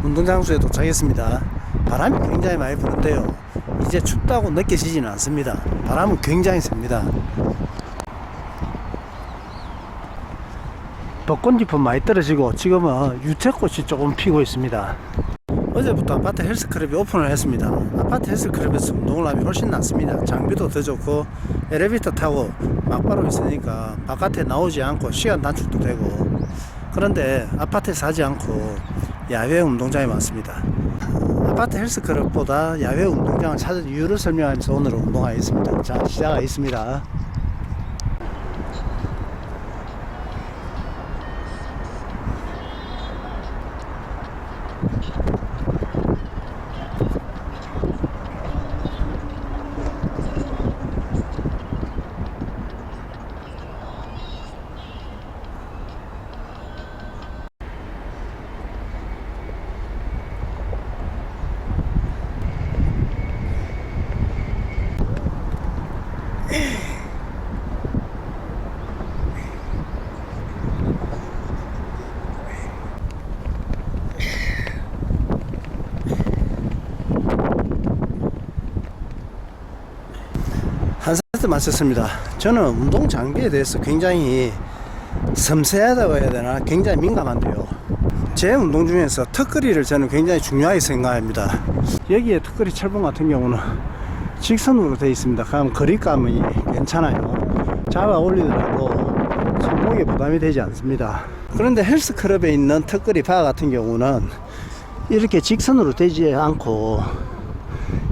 운동장소에 도착했습니다. 바람이 굉장히 많이 부는데요, 이제 춥다고 느껴지지는 않습니다. 바람은 굉장히 셉니다. 벚꽃잎은 많이 떨어지고 지금은 유채꽃이 조금 피고 있습니다. 어제부터 아파트 헬스클럽이 오픈을 했습니다. 아파트 헬스클럽에서 운동을 하면 훨씬 낫습니다. 장비도 더 좋고 엘리베이터 타고 막바로 있으니까 바깥에 나오지 않고 시간 단축도 되고, 그런데 아파트에서 하지 않고 야외 운동장이 많습니다. 아파트 헬스클럽보다 야외 운동장을 찾은 이유를 설명하면서 오늘 운동하겠습니다. 자, 시작하겠습니다. 한 세트 마쳤습니다. 저는 운동 장비에 대해서 굉장히 섬세하다고 해야 되나, 굉장히 민감한데요, 제 운동 중에서 턱걸이를 저는 굉장히 중요하게 생각합니다. 여기에 턱걸이 철봉 같은 경우는 직선으로 되어 있습니다. 그럼 거리감이 괜찮아요. 잡아 올리더라도 손목에 부담이 되지 않습니다. 그런데 헬스클럽에 있는 턱걸이 바 같은 경우는 이렇게 직선으로 되지 않고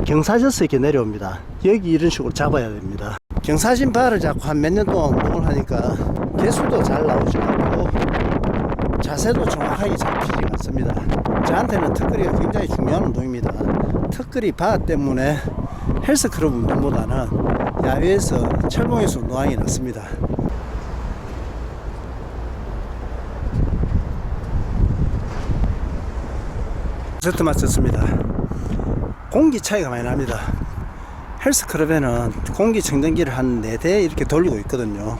경사져서 이렇게 내려옵니다. 여기 이런 식으로 잡아야 됩니다. 경사진 바를 잡고 한 몇 년 동안 운동을 하니까 개수도 잘 나오지 않고 자세도 정확하게 잡히지 않습니다. 저한테는 턱걸이가 굉장히 중요한 운동입니다. 턱걸이 바 때문에 헬스클럽 운동보다는 야외에서 철봉에서 운동하는 게 낫습니다. 세트 마쳤습니다. 공기 차이가 많이 납니다. 헬스클럽에는 공기청정기를 한 4대 이렇게 돌리고 있거든요.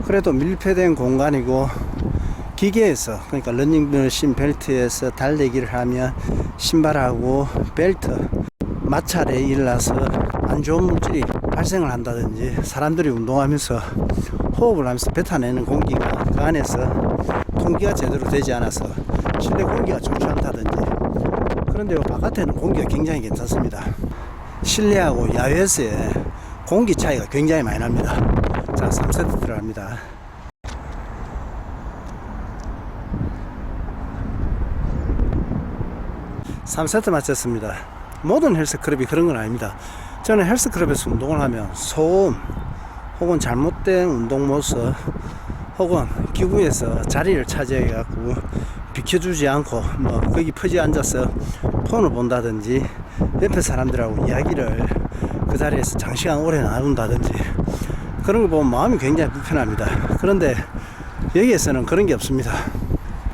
그래도 밀폐된 공간이고 기계에서, 그러니까 러닝머신 벨트에서 달리기를 하면 신발하고 벨트 마찰에 일어나서 안 좋은 물질이 발생을 한다든지, 사람들이 운동하면서 호흡을 하면서 뱉어내는 공기가 그 안에서 통기가 제대로 되지 않아서 실내 공기가 좋지 않다든지. 그런데 바깥에는 공기가 굉장히 괜찮습니다. 실내하고 야외에서의 공기 차이가 굉장히 많이 납니다. 자, 3세트 들어갑니다. (3세트) 마쳤습니다. 모든 헬스클럽이 그런 건 아닙니다. 저는 헬스클럽에서 운동을 하면 소음 혹은 잘못된 운동 모습 혹은 기구에서 자리를 차지해 갖고 비켜주지 않고 거기 퍼지 앉아서 폰을 본다든지 옆에 사람들하고 이야기를 그 자리에서 장시간 오래 나눈다든지 그런 걸 보면 마음이 굉장히 불편합니다. 그런데 여기에서는 그런 게 없습니다.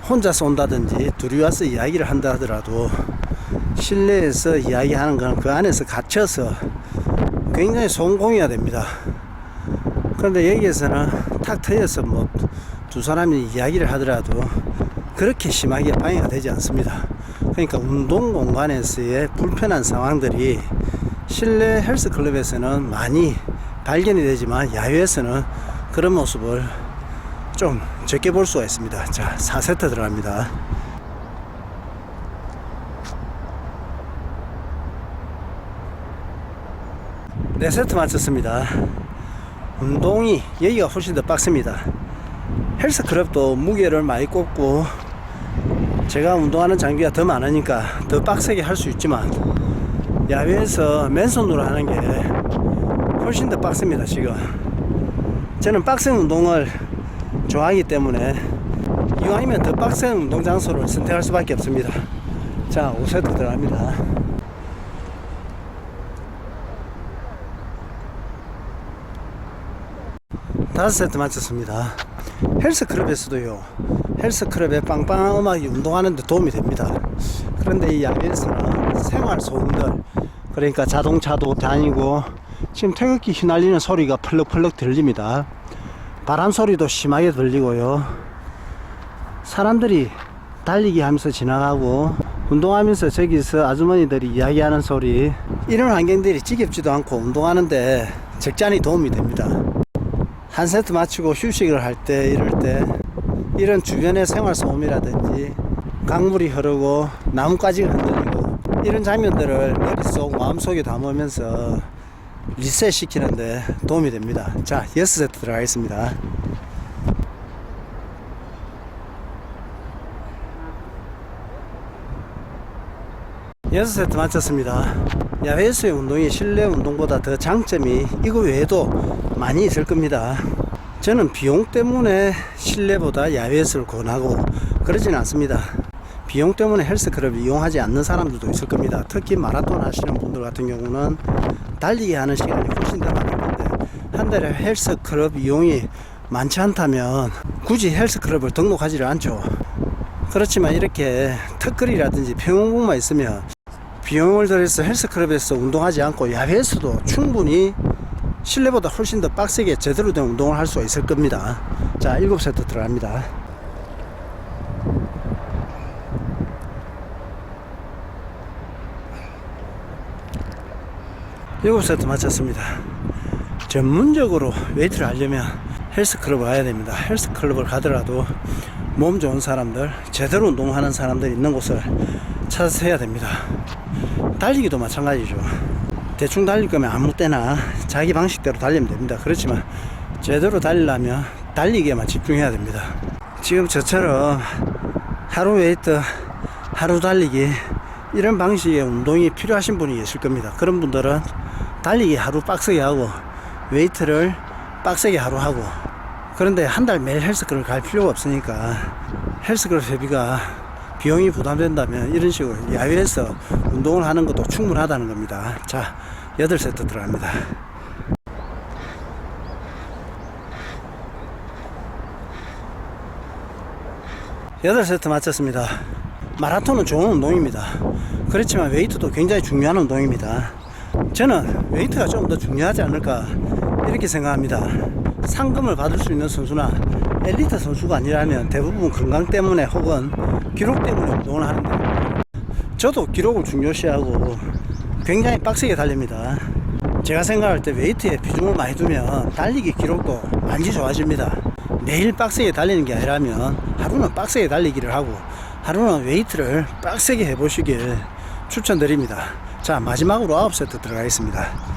혼자서 온다든지 둘이 와서 이야기를 한다 하더라도 실내에서 이야기하는 건 그 안에서 갇혀서 굉장히 소음 공유가 됩니다. 그런데 여기에서는 탁 트여서 두 사람이 이야기를 하더라도 그렇게 심하게 방해가 되지 않습니다. 그러니까 운동 공간에서의 불편한 상황들이 실내 헬스클럽에서는 많이 발견이 되지만 야외에서는 그런 모습을 좀 적게 볼 수가 있습니다. 자, 4세트 들어갑니다. 네, 세트 마쳤습니다. 운동이 여기가 훨씬 더 빡습니다. 헬스클럽도 무게를 많이 꽂고 제가 운동하는 장비가 더 많으니까 더 빡세게 할 수 있지만 야외에서 맨손으로 하는 게 훨씬 더 빡습니다. 지금 저는 빡센 운동을 좋아하기 때문에 이왕이면 더 빡센 운동 장소를 선택할 수밖에 없습니다. 자, 5세트 들어갑니다. 다섯 세트 마쳤습니다. 헬스클럽에서도요, 헬스클럽에 빵빵한 음악이 운동하는 데 도움이 됩니다. 그런데 이 야외에서는 생활 소음들, 그러니까 자동차도 다니고 지금 태극기 휘날리는 소리가 펄럭펄럭 들립니다. 바람 소리도 심하게 들리고요, 사람들이 달리기 하면서 지나가고 운동하면서 저기서 아주머니들이 이야기하는 소리, 이런 환경들이 지겹지도 않고 운동하는데 적잖이 도움이 됩니다. 한 세트 마치고 휴식을 할 때, 이럴 때 이런 주변의 생활 소음이라든지 강물이 흐르고 나뭇가지가 흔들리고 이런 장면들을 머릿속 마음속에 담으면서 리셋 시키는데 도움이 됩니다. 자, 6세트 들어가겠습니다. 6세트 마쳤습니다. 야외에서의 운동이 실내 운동보다 더 장점이 이거 외에도 많이 있을 겁니다. 저는 비용 때문에 실내보다 야외에서를 권하고 그러진 않습니다. 비용 때문에 헬스클럽을 이용하지 않는 사람들도 있을 겁니다. 특히 마라톤 하시는 분들 같은 경우는 달리기 하는 시간이 훨씬 더 많을 건데, 한 달에 헬스클럽 이용이 많지 않다면 굳이 헬스클럽을 등록하지를 않죠. 그렇지만 이렇게 턱걸이라든지 평행봉만 있으면 비용을 들여서 헬스클럽에서 운동하지 않고 야외에서도 충분히 실내보다 훨씬 더 빡세게 제대로 된 운동을 할 수가 있을 겁니다. 자, 7세트 들어갑니다. 7세트 마쳤습니다. 전문적으로 웨이트를 하려면 헬스클럽을 가야 됩니다. 헬스클럽을 가더라도 몸 좋은 사람들, 제대로 운동하는 사람들이 있는 곳을 찾아서 해야 됩니다. 달리기도 마찬가지죠. 대충 달릴 거면 아무 때나 자기 방식대로 달리면 됩니다. 그렇지만 제대로 달리려면 달리기에만 집중해야 됩니다. 지금 저처럼 하루 웨이트, 하루 달리기, 이런 방식의 운동이 필요하신 분이 계실 겁니다. 그런 분들은 달리기 하루 빡세게 하고 웨이트를 빡세게 하루 하고, 그런데 한 달 매일 헬스클럽 갈 필요가 없으니까 헬스클럽 회비가 비용이 부담된다면 이런 식으로 야외에서 운동을 하는 것도 충분하다는 겁니다. 자, 8세트 들어갑니다. 8세트 마쳤습니다. 마라톤은 좋은 운동입니다. 그렇지만 웨이트도 굉장히 중요한 운동입니다. 저는 웨이트가 좀 더 중요하지 않을까 이렇게 생각합니다. 상금을 받을 수 있는 선수나 엘리트 선수가 아니라면 대부분 건강 때문에 혹은 기록 때문에 운동을 하는데, 저도 기록을 중요시하고 굉장히 빡세게 달립니다. 제가 생각할 때 웨이트에 비중을 많이 두면 달리기 기록도 많이 좋아집니다. 매일 빡세게 달리는 게 아니라면 하루는 빡세게 달리기를 하고 하루는 웨이트를 빡세게 해보시길 추천드립니다. 자, 마지막으로 9세트 들어가겠습니다.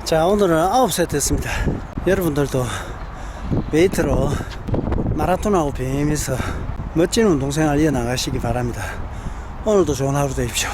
'자, 오늘은 9세트 했습니다. 여러분들도 웨이트로 마라톤하고 비행하면서 멋진 운동생활 이어나가시기 바랍니다. 오늘도 좋은 하루 되십시오.